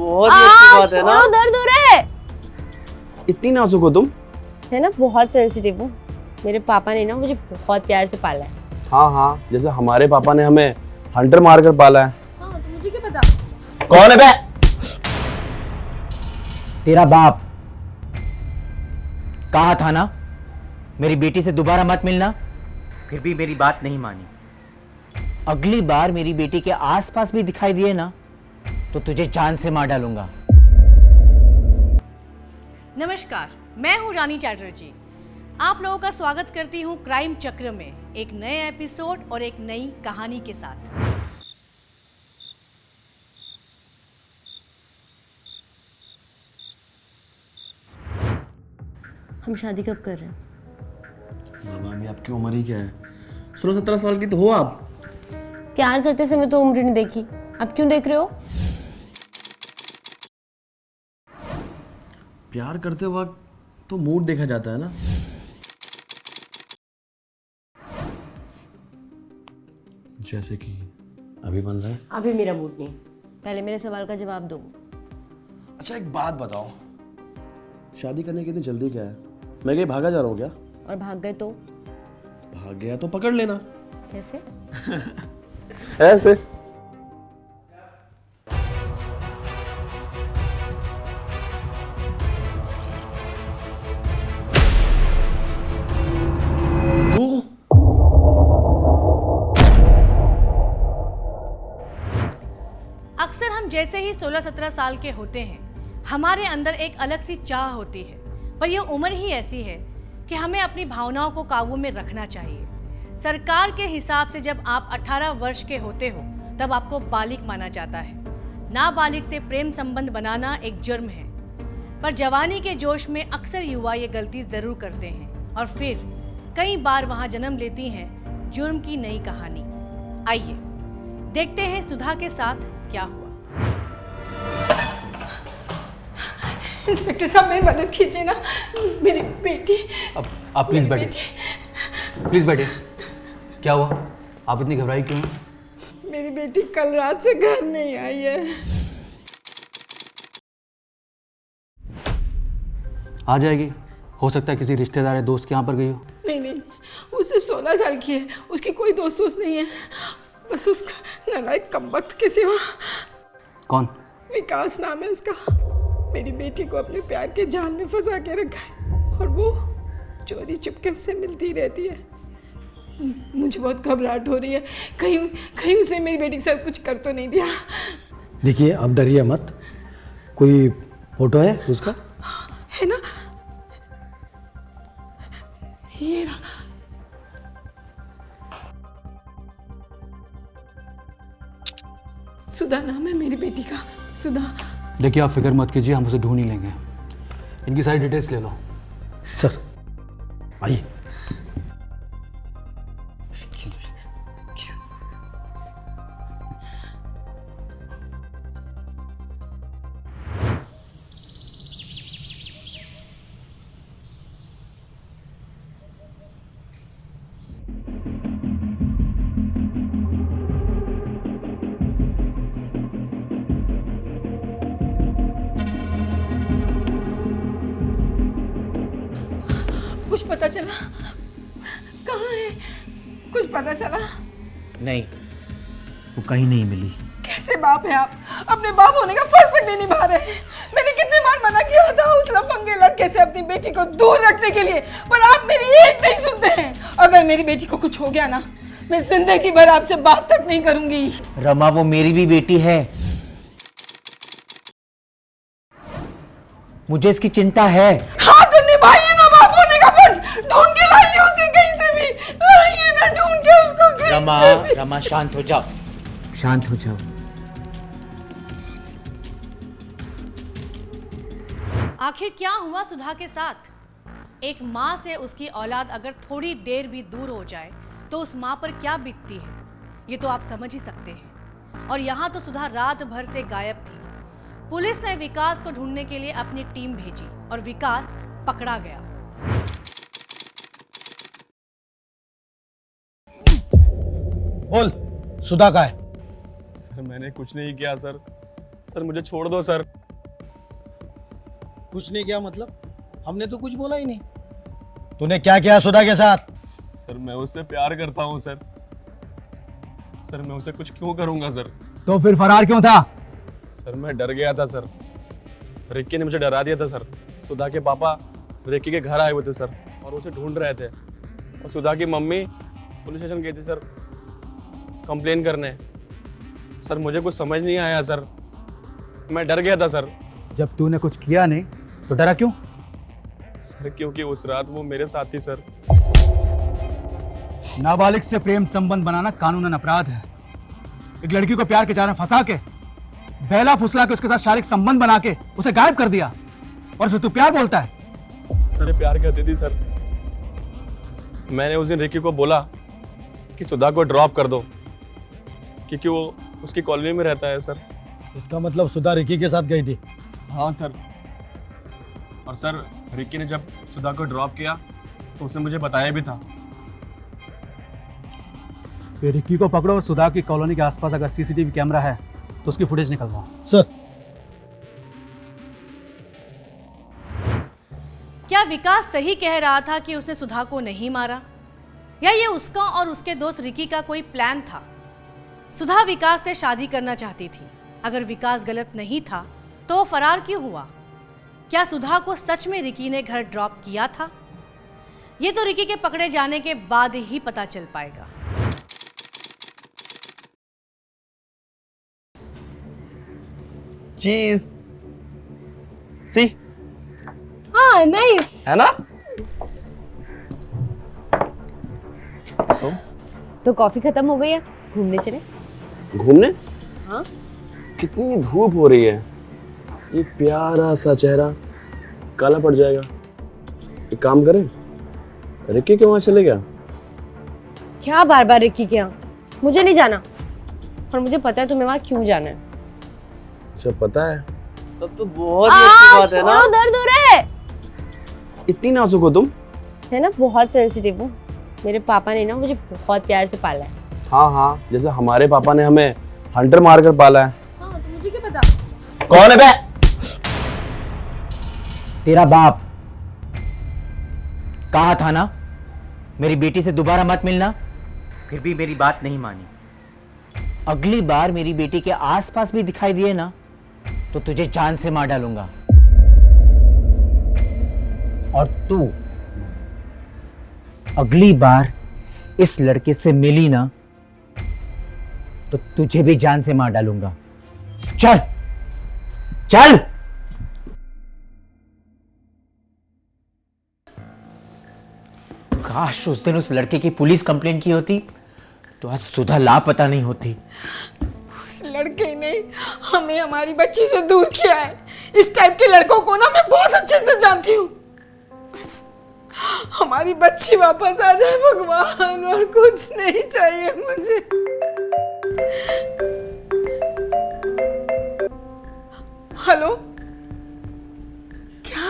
बहुत ही अच्छी बात है ना। छोड़ो, दर्द हो रहा है। इतनी नाजुक हो तुम? है ना, बहुत सेंसिटिव हूँ। मेरे पापा ने ना मुझे बहुत प्यार से पाला है। हाँ हाँ, जैसे हमारे पापा ने हमें हंटर मारकर पाला है। हाँ, तो मुझे क्या पता। कौन है बे? तेरा बाप। कहा था ना मेरी बेटी से दोबारा मत मिलना, फिर भी मेरी बात नहीं मानी। अगली बार मेरी बेटी के आसपास भी दिखाई दिए ना तो तुझे जान से मार डालूंगा। नमस्कार, मैं हूं रानी चैटर्जी। आप लोगों का स्वागत करती हूं क्राइम चक्र में एक नए एपिसोड और एक नई कहानी के साथ। हम शादी कब कर रहे हैं? मामा, अभी आपकी उम्र ही क्या है? 16-17 साल की तो हो आप। प्यार करते समय तो उम्र नहीं देखी, अब क्यों देख रहे हो? प्यार करते वक्त तो मूड देखा जाता है ना। जैसे कि अभी बन रहा है। अभी मेरा मूड नहीं। पहले मेरे सवाल का जवाब दो। अच्छा एक बात बताओ, शादी करने की इतनी जल्दी क्या है? मैं कहीं भागा जा रहा हूँ क्या? और भाग गए तो? भाग गया तो पकड़ लेना। कैसे? ऐसे। तू अक्सर हम जैसे ही 16-17 साल के होते हैं, हमारे अंदर एक अलग सी चाह होती है, पर यह उम्र ही ऐसी है कि हमें अपनी भावनाओं को काबू में रखना चाहिए। सरकार के हिसाब से जब आप 18 वर्ष के होते हो तब आपको बालिग माना जाता है। नाबालिग से प्रेम संबंध बनाना एक जुर्म है, पर जवानी के जोश में अक्सर युवा ये गलती जरूर करते हैं और फिर कई बार वहां जन्म लेती हैं जुर्म की नई कहानी। आइए देखते हैं सुधा के साथ क्या हुआ। इंस्पेक्टर साहब मेरी मदद कीजिए ना, मेरी बेटी। आप प्लीज बैठिए, प्लीज बैठिए। क्या हुआ? आप इतनी घबराई क्यों हैं? मेरी बेटी कल रात से घर नहीं आई है। आ जाएगी, हो सकता है किसी रिश्तेदार या दोस्त के यहाँ पर गई हो। नहीं नहीं, वो सिर्फ 16 साल की है, उसकी कोई दोस्त नहीं है, बस उसका नालायक कमबख्त के सिवा। कौन? विकास नाम है उसका। मेरी बेटी को अपने प्यार के जाल में फंसा के रखा है और वो चोरी चुपके उससे मिलती रहती है। मुझे बहुत घबराहट हो रही है, कहीं उसने मेरी बेटी के साथ कुछ कर तो नहीं दिया। देखिए आप डरिए मत, कोई फोटो है उसका? है ना, ये रहा। सुधा नाम है मेरी बेटी का, सुधा। देखिए आप फिक्र मत कीजिए, हम उसे ढूंढ ही लेंगे। इनकी सारी डिटेल्स ले लो। सर आइए। कुछ पता चला? कहाँ है? कुछ पता चला? नहीं, वो कहीं नहीं मिली। कैसे बाप है आप? अपने बाप होने का फर्ज तक नहीं निभा रहे। मैंने कितनी बार मना किया था उस लफंगे लड़के से अपनी बेटी को दूर रखने के लिए, पर आप मेरी एक नहीं सुनते हैं। अगर मेरी बेटी को कुछ हो गया ना, मैं जिंदगी भर आपसे बात तक नहीं करूंगी। रमा, वो मेरी भी बेटी है, मुझे इसकी चिंता है। हाँ तो निभाइए ना बाप होने का फर्ज। ढूंढ के लाइए उसे कहीं से भी, लाइए ना ढूंढ के उसको कहीं रमा, से भी। रमा शांत हो जाओ, शांत हो जाओ। आखिर क्या हुआ सुधा के साथ? एक माँ से उसकी औलाद अगर थोड़ी देर भी दूर हो जाए तो उस माँ पर क्या बीतती है, ये तो आप समझ ही सकते हैं। और यहाँ तो सुधा रात भर से गायब थी। पुलिस ने विकास को ढूंढने के लिए अपनी टीम भेजी और विकास पकड़ा गया। बोल, सुधा का है? सर मैंने कुछ नहीं किया सर, सर मुझे छोड़ दो सर। कुछ नहीं किया मतलब? हमने तो कुछ बोला ही नहीं। तूने क्या किया सुधा के साथ? सर मैं उससे प्यार करता हूँ सर। सर मैं उसे कुछ क्यों करूँगा सर? तो फिर फरार क्यों था? सर मैं डर गया था सर। रिक्की ने मुझे डरा दिया था सर। सुधा के पापा रिक्की के घर आए हुए थे सर और उसे ढूंढ रहे थे। और सुधा की मम्मी पुलिस स्टेशन गई थी सर कंप्लेन करने। सर मुझे कुछ समझ नहीं आया सर, मैं डर गया था सर। जब तूने कुछ किया नहीं तो डरा क्यों? सर क्योंकि उस रात वो मेरे साथ थी सर। नाबालिग से प्रेम संबंध बनाना कानूनन अपराध है। एक लड़की को प्यार के जाल में फंसा के, बहला फुसला के उसके साथ शारीरिक संबंध बना के उसे गायब कर दिया और उसे तू प्यार बोलता है? सर प्यार करती थी सर। मैंने उस दिन रिक्की को बोला कि सुधा को ड्रॉप कर दो क्योंकि वो उसकी कॉलोनी में रहता है सर। इसका मतलब सुधा रिकी के साथ गई थी? हाँ सर। और सर रिक्की ने जब सुधा को ड्रॉप किया तो उसने मुझे बताया भी था। फिर रिक्की को पकड़ो और सुधा की कॉलोनी के आसपास अगर सीसीटीवी कैमरा है तो उसकी फुटेज निकलवाओ। सर क्या विकास सही कह रहा था कि उसने सुधा को नहीं मारा, या ये उसका और उसके दोस्त रिकी का कोई प्लान था? सुधा विकास से शादी करना चाहती थी। अगर विकास गलत नहीं था तो वो फरार क्यों हुआ? क्या सुधा को सच में रिकी ने घर ड्रॉप किया था? ये तो रिकी के पकड़े जाने के बाद ही पता चल पाएगा। चीज सी हाँ नाइस। है ना? सो तो कॉफी खत्म हो गई है, घूमने चले? घूमने? हाँ। कितनी धूप हो रही है, ये प्यारा सा चेहरा काला पड़ जाएगा। एक काम करें, रिक्की के वहां चले गया? क्या बार बार रिक्की के यहाँ? मुझे नहीं जाना, और मुझे पता है तुम्हें वहाँ क्यों जाना है। अच्छा पता है? तब तो बहुत ही अच्छी बात है ना। छोड़ो, दर्द हो रहा है। इतनी नाजुक हो तुम? है ना, बहुत सेंसिटिव हूँ। मेरे पापा ने ना मुझे बहुत प्यार से पाला है। हाँ हाँ, जैसे हमारे पापा ने हमें हंटर मारकर पाला है। हाँ, तो मुझे क्या पता? कौन है बे? तेरा बाप। कहा था ना मेरी बेटी से दोबारा मत मिलना, फिर भी मेरी बात नहीं मानी। अगली बार मेरी बेटी के आसपास भी दिखाई दिए ना तो तुझे जान से मार डालूंगा। और तू अगली बार इस लड़के से मिली ना तो तुझे भी जान से मार डालूंगा। चल चल। काश उस दिन उस लड़के की पुलिस कंप्लेंट की होती तो आज सुधा लापता नहीं होती। उस लड़के ने हमें हमारी बच्ची से दूर किया है। इस टाइप के लड़कों को ना मैं बहुत अच्छे से जानती हूँ। बस हमारी बच्ची वापस आ जाए भगवान, और कुछ नहीं चाहिए मुझे। हेलो, क्या?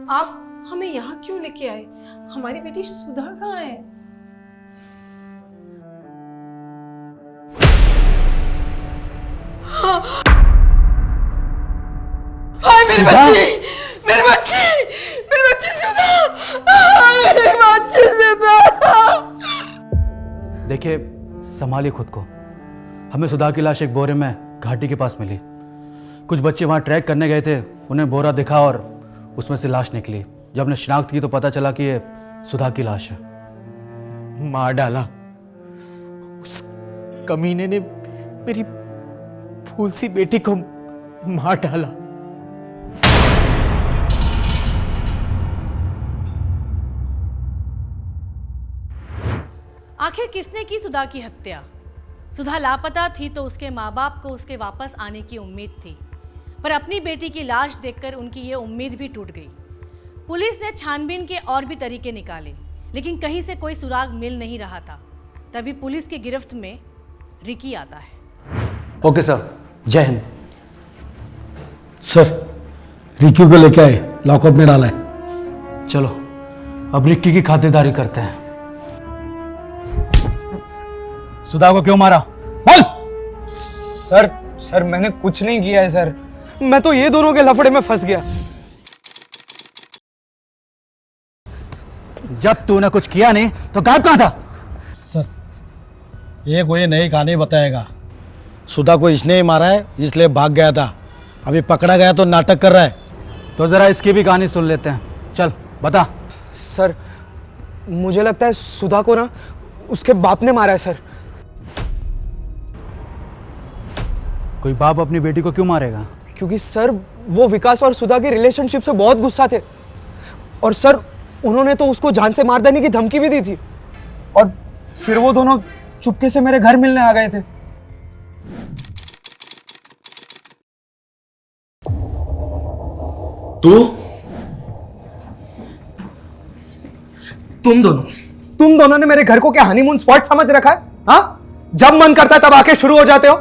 आप हमें यहाँ क्यों लेके आए? हमारी बेटी सुधा कहाँ है? हाय मेरी बच्ची, मेरी बच्ची, मेरी बच्ची सुधा, मेरी बच्ची सुधा। देखिए, संभालिए खुद को। हमें सुधा की लाश एक बोरे में घाटी के पास मिली। कुछ बच्चे वहाँ ट्रैक करने गए थे, उन्हें बोरा दिखा और उसमें से लाश निकली। जब हमने शिनाख्त की तो पता चला कि ये सुधा की लाश है। मार डाला उस कमीने ने, मेरी फूल सी बेटी को मार डाला। आखिर किसने की सुधा की हत्या? सुधा लापता थी तो उसके माँ बाप को उसके वापस आने की उम्मीद थी, पर अपनी बेटी की लाश देखकर उनकी ये उम्मीद भी टूट गई। पुलिस ने छानबीन के और भी तरीके निकाले, लेकिन कहीं से कोई सुराग मिल नहीं रहा था। तभी पुलिस की गिरफ्त में रिकी आता है। ओके सर, जय हिंद। सर रिक्की को लेके आए, लॉकअप में डाला है। चलो अब रिक्की की खातिरदारी करते हैं। सुधा को क्यों मारा? बोल। सर मैंने कुछ नहीं किया है सर, मैं तो ये दोनों के लफड़े में फंस गया। जब तूने कुछ किया नहीं तो गायब कहां था? सर ये कोई नई कहानी बताएगा। सुधा को इसने ही मारा है, इसलिए भाग गया था। अभी पकड़ा गया तो नाटक कर रहा है। तो जरा इसकी भी कहानी सुन लेते हैं। चल बता। सर मुझे लगता है सुधा को ना उसके बाप ने मारा है सर। कोई बाप अपनी बेटी को क्यों मारेगा? क्योंकि सर वो विकास और सुधा के रिलेशनशिप से बहुत गुस्सा थे, और सर उन्होंने तो उसको जान से मार देने की धमकी भी दी थी, और फिर वो दोनों चुपके से मेरे घर मिलने आ गए थे। तुम दोनों ने मेरे घर को क्या हनीमून स्पॉट समझ रखा है? हाँ, जब मन करता है तब आके शुरू हो जाते हो।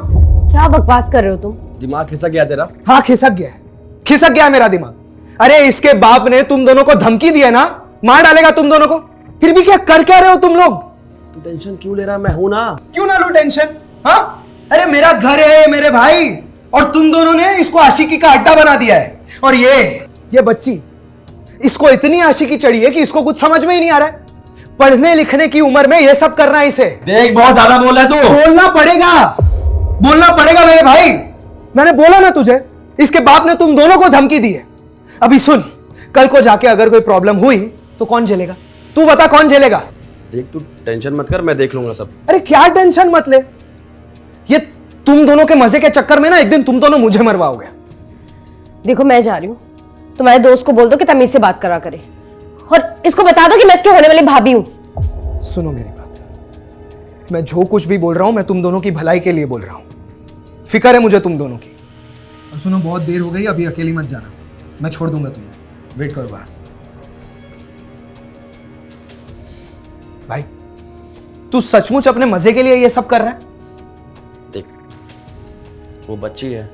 क्या बकवास कर रहे हो तुम? दिमाग खिसक गया तेरा? हाँ खिसक गया है मेरा दिमाग। अरे इसके बाप ने तुम दोनों को धमकी दी है ना, मार डालेगा तुम दोनों को। फिर भी क्या कर क्या रहे हो तुम लोग? तू टेंशन क्यों ले रहा? मैं हूं ना। क्यों ना लो टेंशन? हाँ, अरे मेरा घर है मेरे भाई, और तुम दोनों ने इसको आशिकी का अड्डा बना दिया है। और ये बच्ची, इसको इतनी आशिकी चढ़ी है कि इसको कुछ समझ में ही नहीं आ रहा है। पढ़ने लिखने की उम्र में ये सब करना है इसे। देख बहुत ज्यादा बोल रहा है तू। बोलना पड़ेगा मेरे भाई। मैंने बोला ना तुझे, इसके बाप ने तुम दोनों को धमकी दी है। अभी सुन, कल को जाके अगर कोई प्रॉब्लम हुई तो कौन झेलेगा? तू बता कौन झेलेगा? देख तू टेंशन मत कर, मैं देख लूंगा सब। अरे क्या टेंशन मत ले, ये तुम दोनों के मजे के चक्कर में ना एक दिन तुम दोनों मुझे मरवाओगे। देखो मैं जा रही हूँ, तुम्हारे दोस्त को बोल दो कि तमीज से बात करा करे, और इसको बता दो कि मैं इसके होने वाली भाभी हूँ। सुनो मेरी बात, मैं जो कुछ भी बोल रहा हूं मैं तुम दोनों की भलाई के लिए बोल रहा हूं। फिक्र है मुझे तुम दोनों की। और सुनो, बहुत देर हो गई, अभी अकेली मत जाना, मैं छोड़ दूंगा तुम्हें। वेट करो बाहर। भाई तू सचमुच अपने मजे के लिए ये सब कर रहा है? देख वो बच्ची है,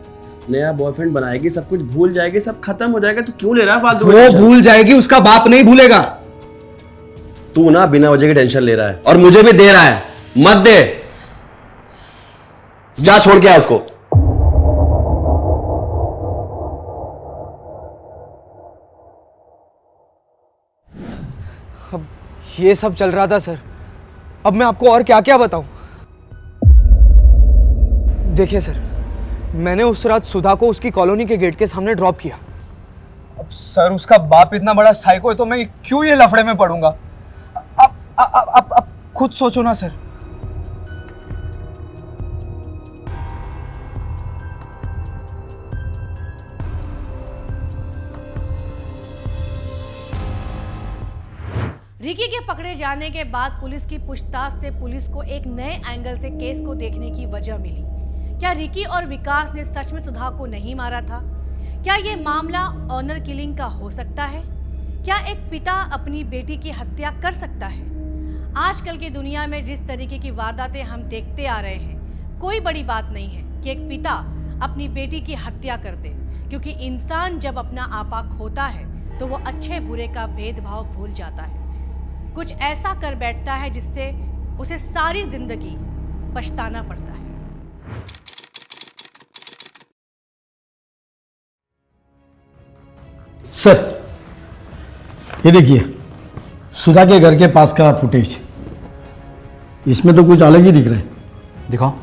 नया बॉयफ्रेंड बनाएगी, सब कुछ भूल जाएगी, सब खत्म हो जाएगा। तू क्यों ले रहा है फालतू? वो भूल जाएगी, उसका बाप नहीं भूलेगा। तू ना बिना वजह की टेंशन ले रहा है, और मुझे भी दे रहा है। मत दे, जा छोड़ के आ उसको। अब ये सब चल रहा था सर, अब मैं आपको और क्या क्या बताऊं। देखिए सर, मैंने उस रात सुधा को उसकी कॉलोनी के गेट के सामने ड्रॉप किया। अब सर उसका बाप इतना बड़ा साइको है तो मैं क्यों ये लफड़े में पड़ूंगा? अब खुद सोचो ना सर। रिकी के पकड़े जाने के बाद पुलिस की पूछताछ से पुलिस को एक नए एंगल से केस को देखने की वजह मिली। क्या रिकी और विकास ने सच में सुधा को नहीं मारा था? क्या ये मामला ऑनर किलिंग का हो सकता है? क्या एक पिता अपनी बेटी की हत्या कर सकता है? आजकल की दुनिया में जिस तरीके की वारदातें हम देखते आ रहे हैं, कोई बड़ी बात नहीं है कि एक पिता अपनी बेटी की हत्या कर दे, क्योंकि इंसान जब अपना आपा खोता है तो वो अच्छे बुरे का भेदभाव भूल जाता है, कुछ ऐसा कर बैठता है जिससे उसे सारी जिंदगी पछताना पड़ता है। सर ये देखिए, सुधा के घर के पास का फुटेज, इसमें तो कुछ अलग ही दिख रहा है। दिखाओ।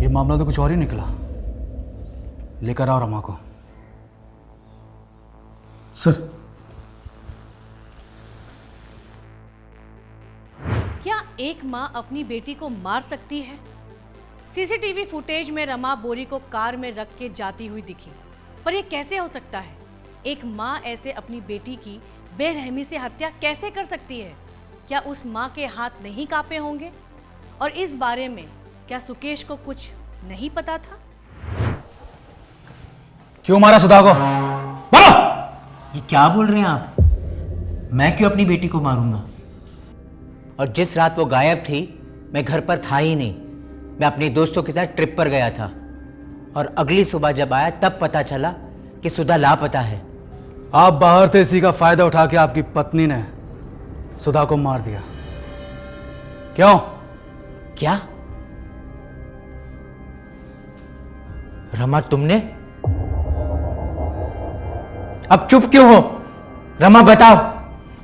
मामला तो कुछ और ही निकला। लेकर आओ रमा को। सर क्या एक माँ अपनी बेटी को मार सकती है? सीसीटीवी फुटेज में रमा बोरी को कार में रख के जाती हुई दिखी, पर यह कैसे हो सकता है? एक माँ ऐसे अपनी बेटी की बेरहमी से हत्या कैसे कर सकती है? क्या उस माँ के हाथ नहीं कांपे होंगे? और इस बारे में क्या सुकेश को कुछ नहीं पता था? क्यों मारा सुधा को? बोलो। ये क्या बोल रहे हैं आप? मैं क्यों अपनी बेटी को मारूंगा? और जिस रात वो गायब थी मैं घर पर था ही नहीं। मैं अपने दोस्तों के साथ ट्रिप पर गया था और अगली सुबह जब आया तब पता चला कि सुधा लापता है। आप बाहर थे, इसी का फायदा उठा के आपकी पत्नी ने सुधा को मार दिया। क्यों? क्या? रमा तुमने? अब चुप क्यों हो? रमा बताओ,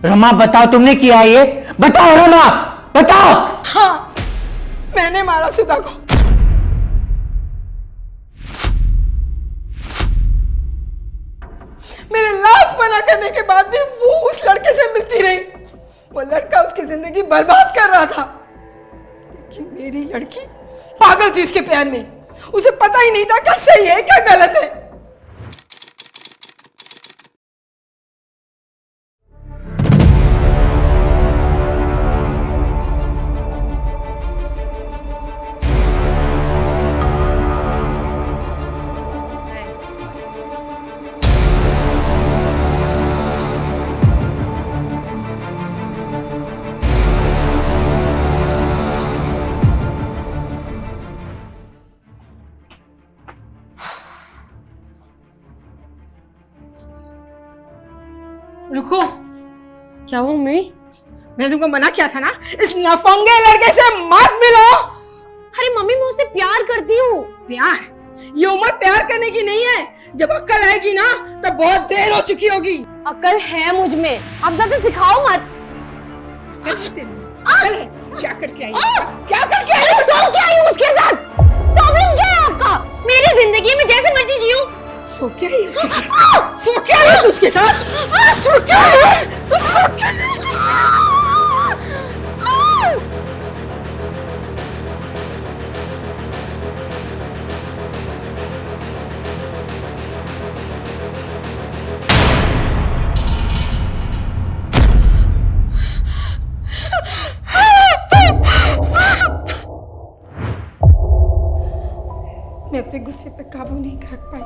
रमा बताओ, तुमने किया ये? बताओ रमा, बताओ। हाँ, मैंने मारा सुधा को। मेरे लाख मना करने के बाद भी वो उस लड़के से मिलती रही। वो लड़का उसकी जिंदगी बर्बाद कर रहा था, लेकिन मेरी लड़की पागल थी उसके प्यार में। उसे पता ही नहीं था क्या सही है क्या गलत है। रुको, क्या हुआ मम्मी? मैंने तुमको मना किया था ना, इस लफंगे लड़के से मत मिलो। अरे मम्मी, मैं उससे प्यार करती हूँ। प्यार? ये उम्र प्यार करने की नहीं है। जब अक्ल आएगी ना तब बहुत देर हो चुकी होगी। अकल है मुझ में, आप ज्यादा सिखाओ मत। अकल है? क्या करके आई? क्या करके आई? सो क्या आई हूँ उसके साथ? प्रॉब्लम क्या है आपका? मेरी जिंदगी में जैसे मर्जी जियो। सो क्या है उसके साथ? सो क्या है उसके साथ? सो क्या है? तो सो क्या है? मैं अपने गुस्से पे काबू नहीं रख पाई।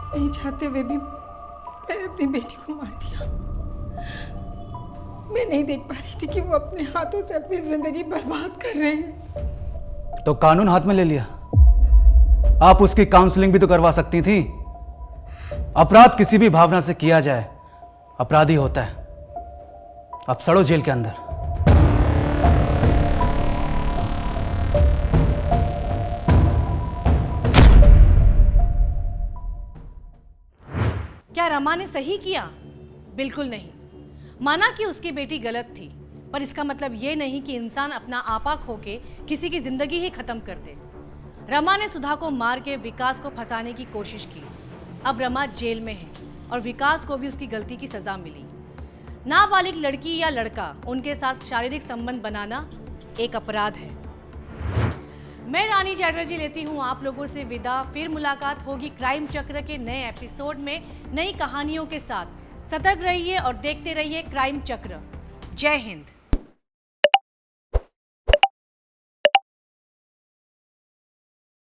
नहीं चाहते हुए भी मैंने अपनी बेटी को मार दिया। मैं नहीं देख पा रही थी कि वो अपने हाथों से अपनी जिंदगी बर्बाद कर रही है। तो कानून हाथ में ले लिया। आप उसकी काउंसलिंग भी तो करवा सकती थी। अपराध किसी भी भावना से किया जाए अपराधी होता है। अब सड़ो जेल के अंदर। क्या रमा ने सही किया? बिल्कुल नहीं। माना कि उसकी बेटी गलत थी, पर इसका मतलब ये नहीं कि इंसान अपना आपा खो के किसी की जिंदगी ही खत्म कर दे। रमा ने सुधा को मार के विकास को फंसाने की कोशिश की। अब रमा जेल में है और विकास को भी उसकी गलती की सजा मिली। नाबालिग लड़की या लड़का, उनके साथ शारीरिक संबंध बनाना एक अपराध है। मैं रानी चैटर्जी लेती हूँ आप लोगों से विदा। फिर मुलाकात होगी क्राइम चक्र के नए एपिसोड में नई कहानियों के साथ। सतर्क रहिए और देखते रहिए क्राइम चक्र। जय हिंद।